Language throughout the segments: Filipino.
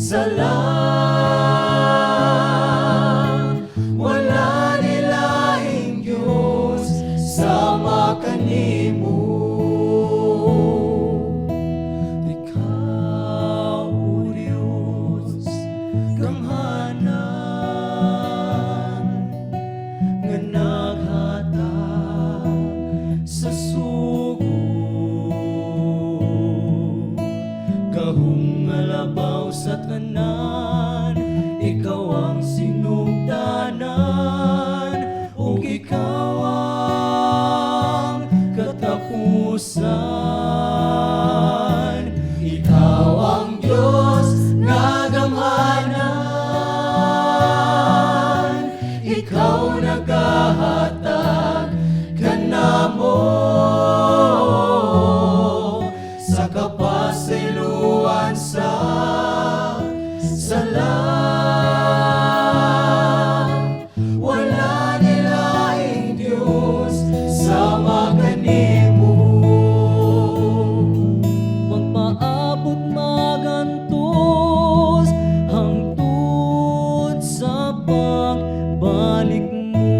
sala. Wala nilaing Diyos sama kanimo. Ikaw, O Diyos, gamhanan nga naghatag sa sugo. Kahong alabaw sa tanan, ikaw ang sinugdanan, ug ikaw ang katapusan. Ikaw ang Diyos nga gamhanan, ikaw naghahatag kanamo sa kapasiluan sa sala. Wala nilaing Diyos sama kanimo. Magpaabot magantos hangtod sa pagbalik mo.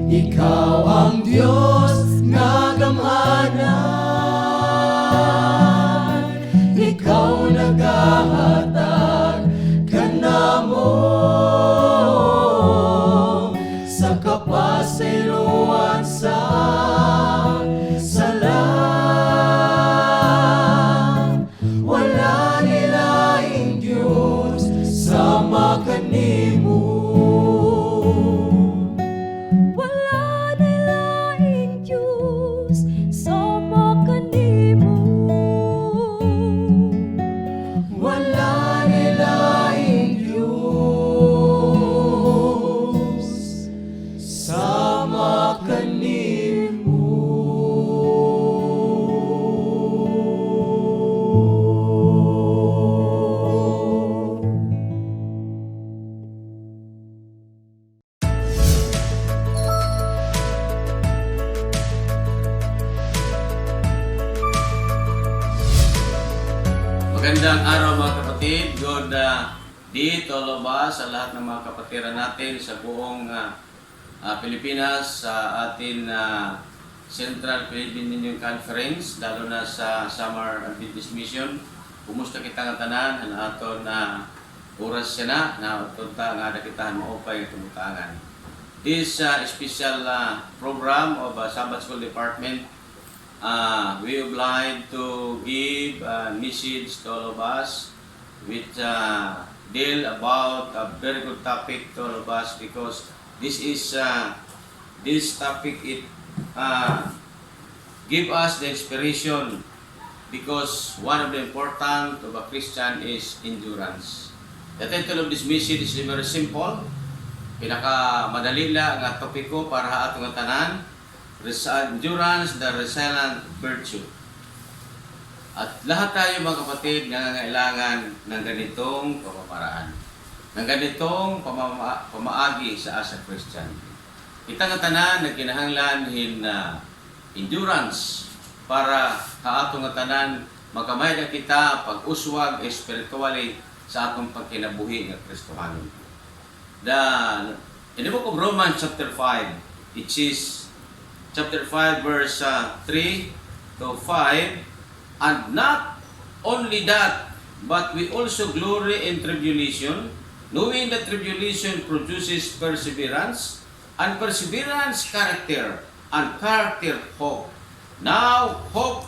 Ikaw ang Diyos nga gamhanan, ikaw naghahatag kanamo sa kapasiluan sa sala. Wala nilaing Diyos sama kanimo. Wala nilaing Diyos sama kanimo. Wala nilaing Diyos sama kanimo. Magandang araw mga kapatid. Good day to all of us, sa lahat ng mga kapatiran natin sa buong Pilipinas, sa atin Central Philippine Union Conference, lalo na sa Summer Adventist Mission. Kumusta kita nga tanan, ang aton na oras siya na tunta nga nakitahan mo upay tumutangan. This special program of Sabbath School Department, we would like to give a message to all of us which deal about a very good topic to all of us, because this topic it give us the inspiration, because one of the important of a Christian is endurance. The title of this message is very simple, pinaka madali lang nga topiko para atong tanan: endurance, the resilient virtue. At lahat tayo mga kapatid nangangailangan ng ganitong pamamaraan, ng ganitong pamaagi sa asa Christian. Kita nga tanan nagkinahanglan na endurance para atong nga tanan makamay na kita pag-uswag spiritually sa atong pagkinabuhi nga Kristohanon. In the book of Romans chapter 5, it is chapter 5 verse 3 to 5, and not only that, but we also glory in tribulation, knowing that tribulation produces perseverance, and perseverance character, and character hope. Now hope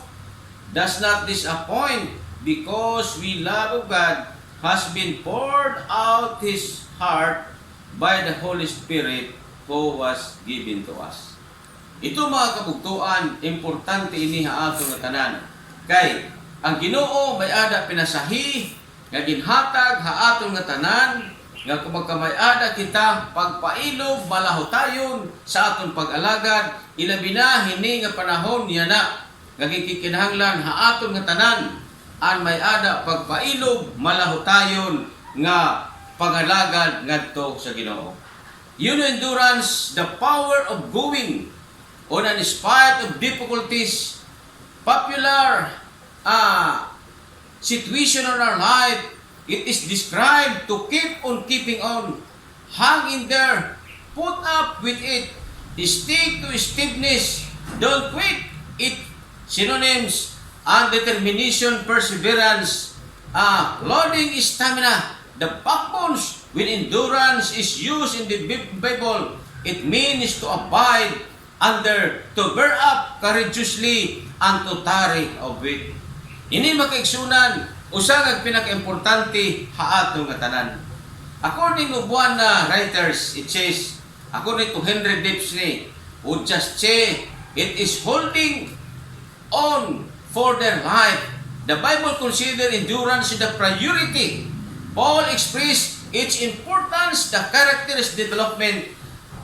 does not disappoint, because we love of God has been poured out His heart by the Holy Spirit who was given to us. Ito mga kabugtuan, importante ini ato nga tanan. Kay ang Ginoo may ada pinasahi nga ginhatag ato nga tanan nga kumagkamay ada kita pagpailob malahotayon sa aton pag-alagad, ilabi na hini nga panahon niya na nga gikinahanglan aton nga tanan an may ada pagpailob malahotayon nga pag-alagad ngadto sa Ginoo. Yun endurance, the power of going on in spite of difficulties. Popular situation in our life, it is described to keep on keeping on. Hang in there. Put up with it. Stick to stiffness. Don't quit it. Synonyms: and determination, perseverance, loading stamina. The backbones with endurance is used in the Bible. It means to abide under, to bear up courageously, and to tarry of it. Ini makaigsunan, usa ka pinaka-importante haatong nga tanan. According to buwan na writers, it says, according to Henry Dipsney, would just say, it is holding on for their life. The Bible considers endurance the priority. Paul expressed its importance, the character's development,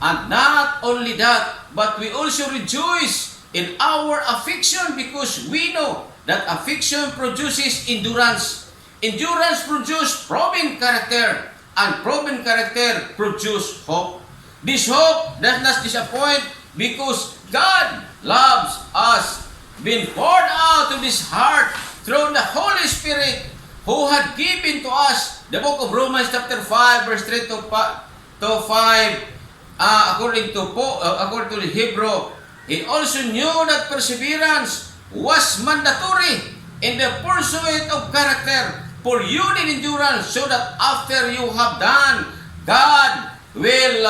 and not only that, but we also rejoice in our affliction because we know that affliction produces endurance. Endurance produces proven character, and proven character produces hope. This hope does not disappoint because God loves us, been poured out of His heart through the Holy Spirit who had given to us. The book of Romans chapter 5 verse 3 to 5, according to the Hebrew, he also knew that perseverance was mandatory in the pursuit of character, for you need endurance, so that after you have done, God will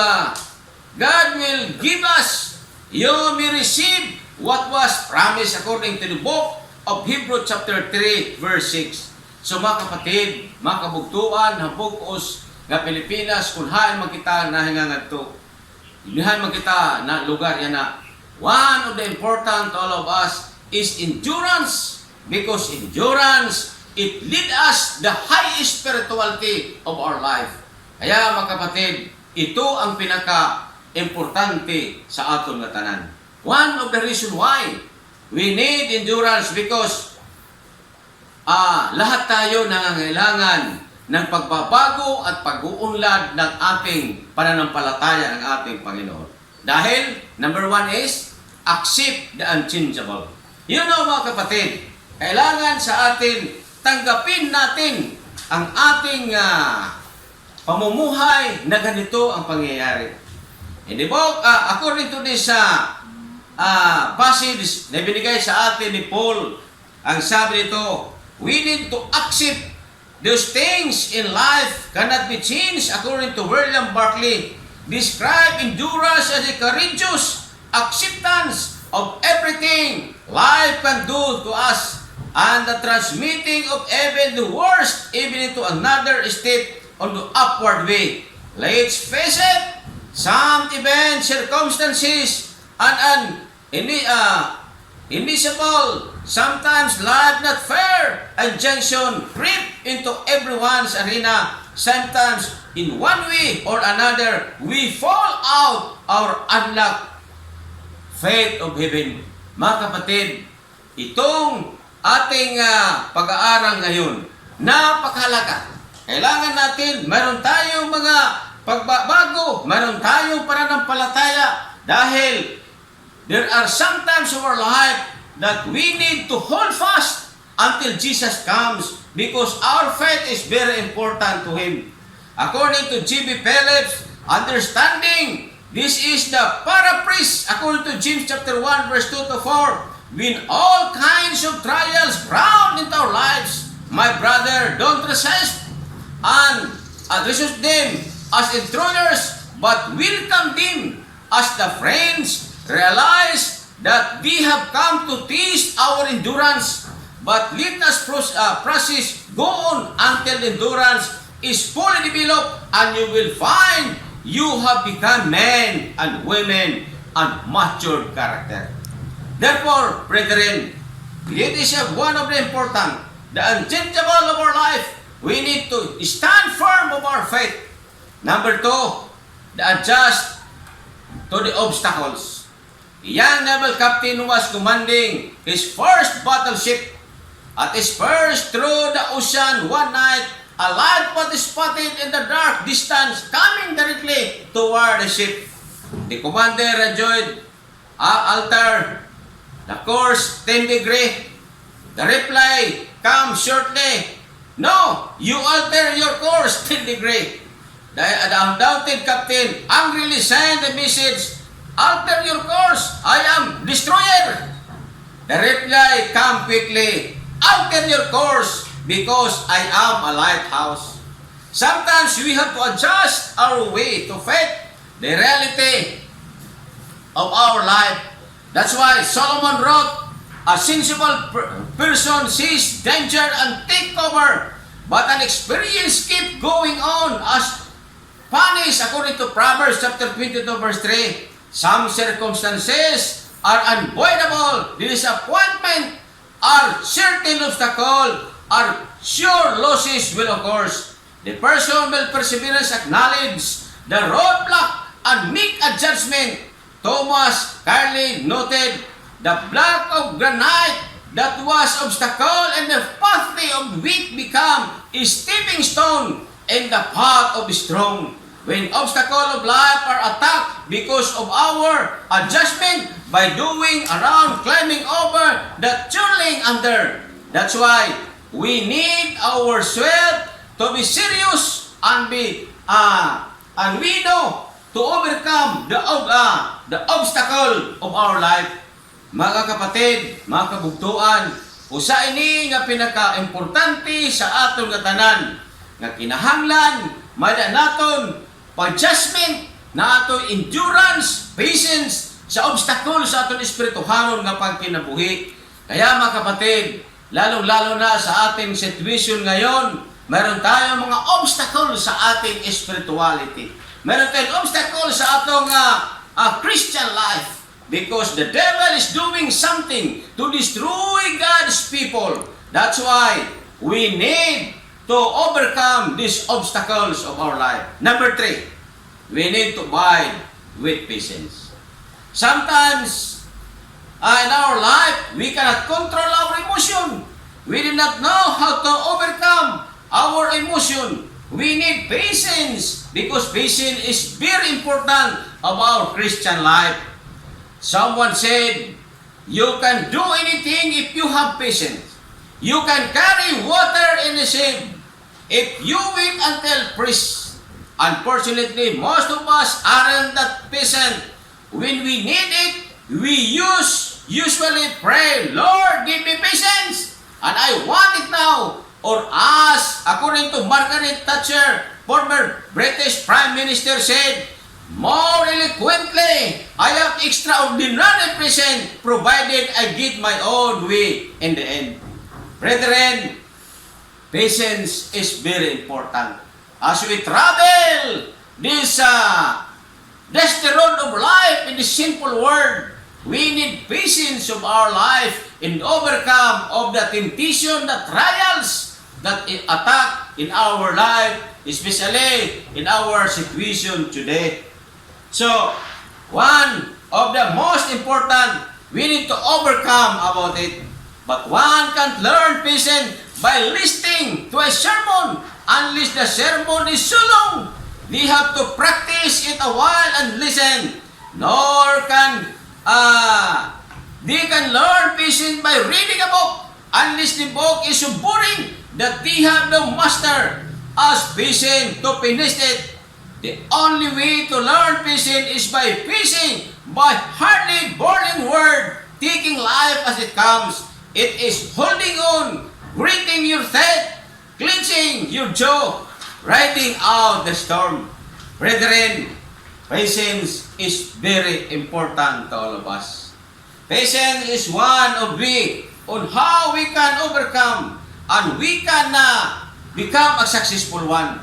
give us, you may receive what was promised, according to the book of Hebrew chapter 3 verse 6. So mga kapatid, mga kabugtuan, hapugos nga Pilipinas, kung haan magkita na hingangan to, inihan magkita na lugar yan na, one of the important to all of us is endurance, because endurance, it lead us the highest spirituality of our life. Kaya mga kapatid, ito ang pinaka-importante sa aton nga tanan. One of the reason why we need endurance, because lahat tayo nangangailangan ng pagbabago at pag-uunlad ng ating pananampalataya ng ating Panginoon. Dahil, number one is, accept the unchangeable. You know mga kapatid, kailangan sa atin, tanggapin natin ang ating pamumuhay na ganito ang pangyayari. In the book, according to this passage na binigay sa atin ni Paul, ang sabi nito, we need to accept those things in life cannot be changed, according to William Barclay. Describe endurance as a courageous acceptance of everything life can do to us, and the transmitting of even the worst even into another state on the upward way. Let's face it, some events, circumstances, and invisible, sometimes life not fair, and junction creep into everyone's arena. Sometimes in one way or another, we fall out our unlocked faith of heaven. Mga kapatid, itong ating pag-aaral ngayon, napakahalaga. Kailangan natin, mayroon tayong mga pagbabago, mayroon tayong pananampalataya, dahil there are some times of our life that we need to hold fast until Jesus comes, because our faith is very important to Him. According to G.B. Phillips, understanding this is the paraphrase, according to James chapter 1 verse 2 to 4, when all kinds of trials ground into our lives, my brother, don't resist and resist them as intruders, but welcome them as the friends. Realize that we have come to test our endurance, but let us process go on until endurance is fully developed, and you will find you have become men and women and matured character. Therefore, brethren, it is one of the important, the unchangeable of our life. We need to stand firm of our faith. Number two, the adjust to the obstacles. A young naval captain was commanding his first battleship. At his first through the ocean one night, a light was spotted in the dark distance coming directly toward the ship. The commander rejoined, alter the course 10 degree. The reply come shortly. No, you alter your course 10 degree. The undoubted captain angrily sent the message, alter your course, I am destroyer. The reply come quickly, alter your course because I am a lighthouse. Sometimes we have to adjust our way to fit the reality of our life. That's why Solomon wrote, a sensible person sees danger and take cover, but an experience keep going on as punished according to Proverbs chapter 22 verse 3. Some circumstances are unavoidable. Disappointment are certain obstacle, are sure losses will occur. The person will perseverance acknowledge the roadblock and make a judgment. Thomas Carlyle noted, the block of granite that was obstacle and the pathway of weak become a stepping stone and the path of strong. When obstacles of life are attacked because of our adjustment by doing around climbing over the turning under. That's why we need ourselves to be serious and and we know to overcome the obstacle of our life. Mga kapatid, mga kabugtuan, usa ini nga pinaka-importante sa aton nga tanan nga kinahanglan mada naton adjustment na aton endurance, patience sa obstacle sa aton espirituhanon nga pagkinabuhi. Kaya mga kapatid, lalong-lalo na sa ating situation ngayon, mayroon tayong mga obstacle sa ating spirituality. Meron tayong obstacle sa atong Christian life because the devil is doing something to destroy God's people. That's why we need to overcome these obstacles of our life. Number 3, we need to abide with patience. Sometimes in our life, we cannot control our emotion. We do not know how to overcome our emotion. We need patience because patience is very important of our Christian life. Someone said, you can do anything if you have patience. You can carry water in a sieve if you wait until freeze. Unfortunately, most of us aren't that patient. When we need it, we usually pray, Lord, give me patience, and I want it now. Or as, according to Margaret Thatcher, former British Prime Minister said, more eloquently, I have extraordinary patience provided I get my own way in the end. Brethren, patience is very important. As we travel this dusty road of life in this simple world, we need patience of our life in overcome of the temptation, the trials that attack in our life, especially in our situation today. So, one of the most important, we need to overcome about it. But one can't learn patience by listening to a sermon unless the sermon is so long. We have to practice it a while and listen. Nor can they can learn patience by reading a book unless the book is so boring that they have no master as patient to finish it. The only way to learn patience is by facing, by hardly burning word, taking life as it comes. It is holding on, gritting your teeth, clenching your jaw, riding out the storm. Brethren, patience is very important to all of us. Patience is one of the on how we can overcome and we can become a successful one.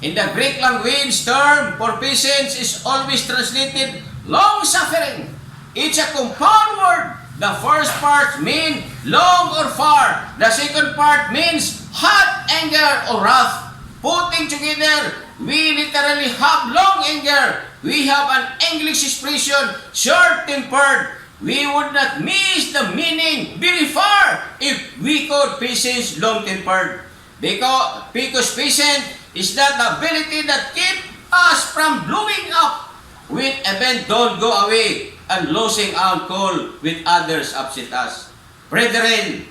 In the Greek language, term for patience is always translated long-suffering. It's a compound word. The first part means long or far. The second part means hot anger or wrath. Putting together, we literally have long anger. We have an English expression, short-tempered. We would not miss the meaning very far if we could patience long-tempered. Because patience is that ability that keeps us from blowing up when events don't go away and losing our cool with others upset us. Brethren,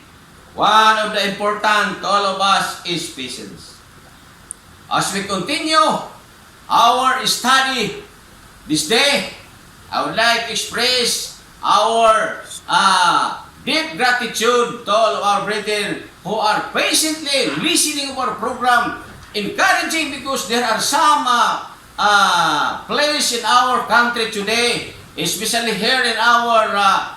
one of the important to all of us is patience. As we continue our study this day, I would like to express our deep gratitude to all of our brethren who are patiently listening to our program, encouraging because there are some place in our country today, especially here in our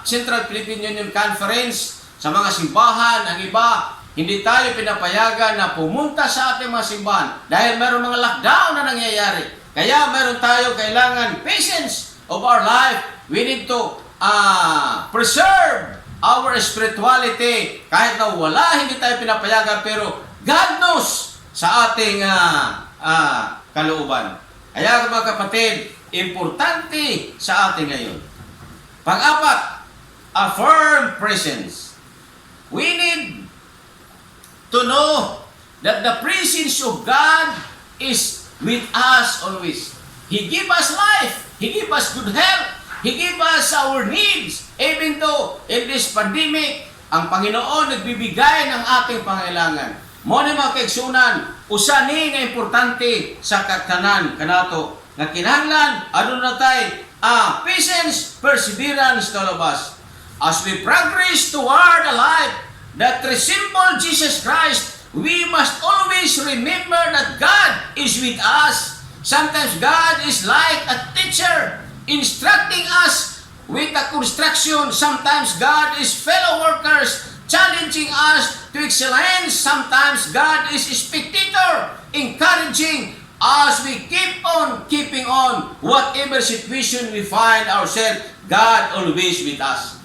Central Philippine Union Conference, sa mga simbahan, ang iba, hindi tayo pinapayagan na pumunta sa ating mga simbahan dahil meron mga lockdown na nangyayari. Kaya meron tayo kailangan patience of our life. We need to preserve our spirituality kahit na wala, hindi tayo pinapayagan, pero God knows sa ating kalooban. Kaya mga kapatid, importante sa atin ngayon. Pang-apat, a firm presence. We need to know that the presence of God is with us always. He give us life. He give us good health. He give us our needs. Even though in this pandemic, ang Panginoon nagbibigay ng ating pangailangan. Mo ni mga kaigsunan, usa ni nga importante sa katanan kanato nga kinahanglan ano na tay patience, perseverance to all of us. As we progress toward a life that resembles Jesus Christ, we must always remember that God is with us. Sometimes God is like a teacher instructing us with a construction. Sometimes God is fellow workers challenging us to excellence. Sometimes God is a spectator encouraging as we keep on keeping on whatever situation we find ourselves. God always with us.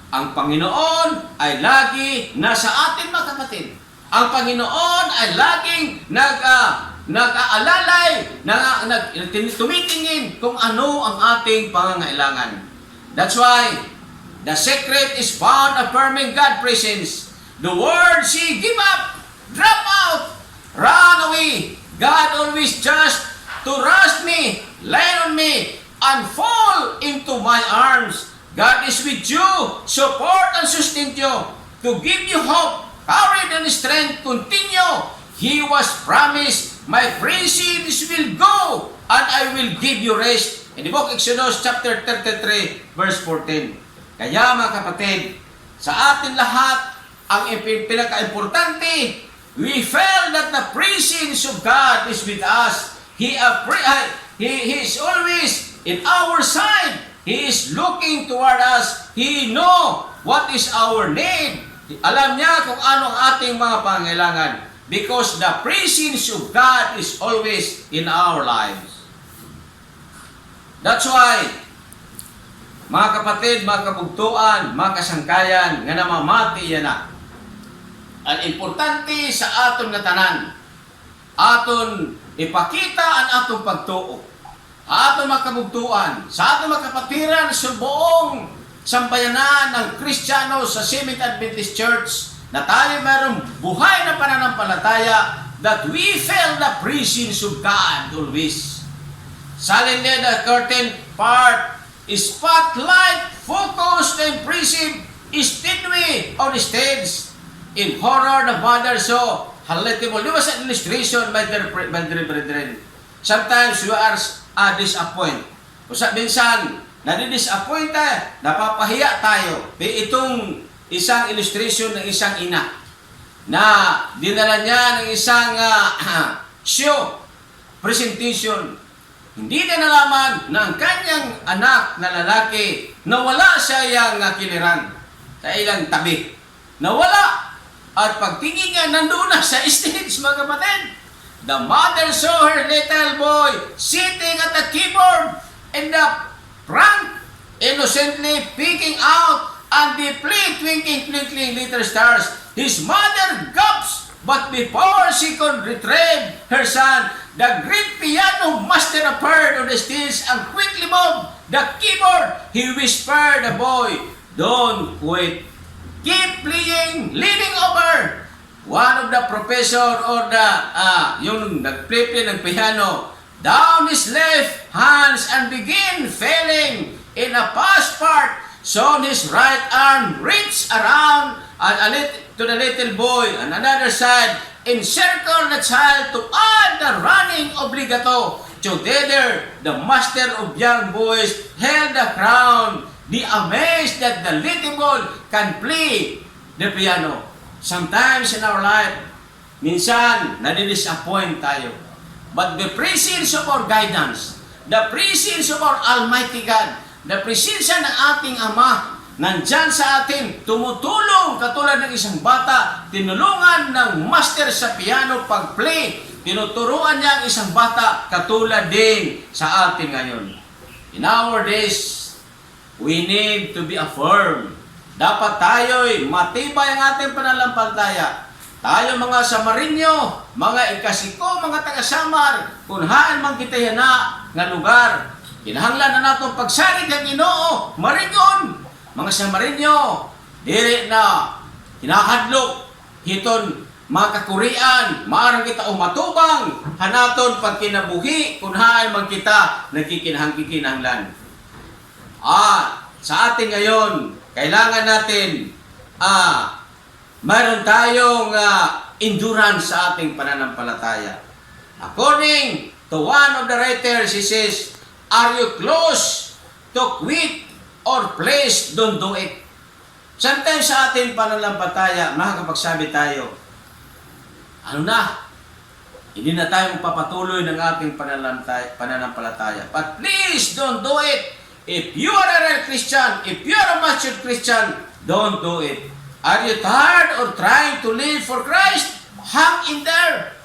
Ang Panginoon ay lagi nasa atin mga kapatid. Ang Panginoon ay laging nag-aalalay, tumitingin kung ano ang ating pangangailangan. That's why the secret is found affirming God's presence. The word say, give up, drop out, run away. God always just to trust me, lean on me, and fall into my arms. God is with you, support and sustain you, to give you hope, courage and strength, continue. He was promised, my presence will go, and I will give you rest. In the book of Exodus chapter 33, verse 14. Kaya mga kapatid, sa atin lahat, ang pinaka-importante, we feel that the presence of God is with us. He is always in our side. He is looking toward us. He know what is our need. Alam niya kung ano ang ating mga pangailangan. Because the presence of God is always in our lives. That's why, mga kapatid, mga kabugtuan, mga kasangkayan, nga namamati yan na. Ang importante sa aton nga tanan, aton ipakita ang atong pagtuo. Aton mga kabugtuan, sa aton mga kapatiran sa buong sambayanan ng Kristiyano sa Seventh Adventist Church, na tayo mayroong buhay na pananampalataya that we feel the presence of God always. Suddenly the curtain part is spotlight, focused, and impressive, steadily on the stage. In horror, the mother saw palatable. Di ba sa illustration, my dear brethren? Sometimes you are disappointed. O sa minsan, nadi-disappoint tayo, napapahiya tayo. Itong isang illustration ng isang ina na dinala niya ng isang show, presentation. Hindi na nalaman na ang kanyang anak na lalaki nawala sa iyang kiliran, sa ilang tabi. Nawala. At pagtingin niya, nandoon na sa stage, mga kapatid. The mother saw her little boy sitting at the keyboard in the front, innocently picking out and deeply twinkling little stars. His mother gasps, but before she could retrieve her son, the great piano master appeared on the stage and quickly moved the keyboard. He whispered the boy, "Don't quit. Keep playing, leaning over." One of the professor or yung nag-play ng piano, down his left hands and begin feeling in a fast part. So his right arm reached around and to the little boy on another side, encircle the child to add the running obligato. Together, the master of young boys held the crown, be amazed that the little boy can play the piano. Sometimes in our life, minsan, nadidisappoint tayo. But the presence of our guidance, the presence of our Almighty God, the presence ng ating Ama, nandyan sa atin, tumutulong katulad ng isang bata, tinulungan ng master sa piano pag-play, tinuturuan niya ang isang bata katulad din sa atin ngayon. In our days, we need to be affirmed. Dapat tayo'y matibay ang ating pananampalataya. Tayo mga Samarinyo, mga ikasiko, mga taga-Samar, kunhaan man kita yana nga lugar. Kinahanglan na natong pagsalig ng Ginoo, maringon. Mga Samarinyo, diri na kinahadlok hiton mga kakurian, maarang kita umatubang, hanaton pag kinabuhi, kunhaan man kita nagkikinahang-kikinahanglan. Sa atin ngayon, kailangan natin mayroon tayong endurance sa ating pananampalataya. According to one of the writers, he says, are you close to quit or please don't do it? Sometimes sa ating pananampalataya, makakapagsabi tayo, hindi na tayo magpapatuloy ng ating pananampalataya. But please don't do it. If you are a real Christian, if you are a matured Christian, don't do it. Are you tired or trying to live for Christ? Hang in there.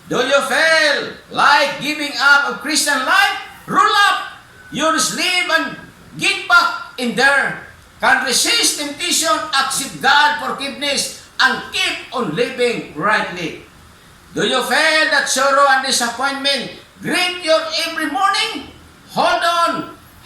Do you feel like giving up a Christian life? Roll up your sleeve and get back in there. Can resist temptation, accept God forgiveness, and keep on living rightly. Do you feel that sorrow and disappointment greet you every morning? Hold on.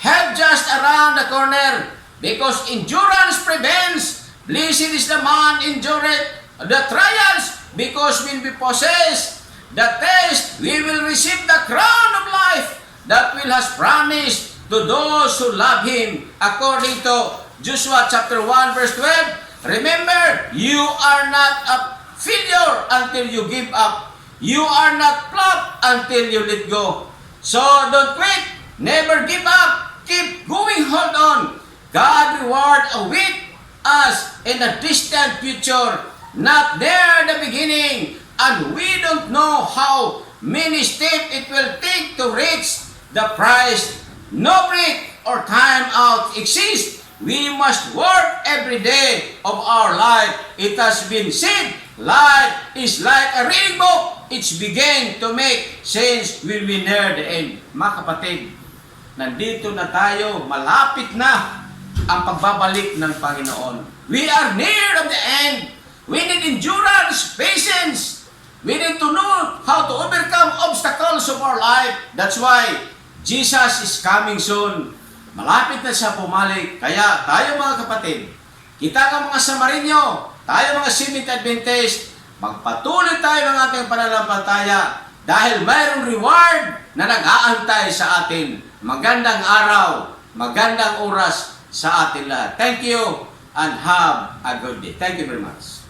Help just around the corner, because endurance prevents. Blessed is the man endureth the trials, because when we possess the test, we will receive the crown of life that will has promised to those who love Him. According to Joshua chapter 1 verse 12, remember, you are not a failure until you give up. You are not flop until you let go. So don't quit, never give up. Keep going, hold on. God reward await us in the distant future, not there in the beginning, and we don't know how many steps it will take to reach the prize. No break or time out exists. We must work every day of our life. It has been said, life is like a reading book. It's begin to make sense when we near the end. Mga kapatid, nandito na tayo, malapit na ang pagbabalik ng Panginoon. We are near of the end. We need endurance, patience. We need to know how to overcome obstacles of our life. That's why Jesus is coming soon. Malapit na siya pumalik. Kaya tayo mga kapatid, kita ka mga Samarinyo, tayo mga Seventh Adventist, magpatuloy tayo ng ating pananampalataya dahil mayroong reward na nag-aantay sa atin. Magandang araw, magandang oras sa atin lahat. Thank you and have a good day. Thank you very much.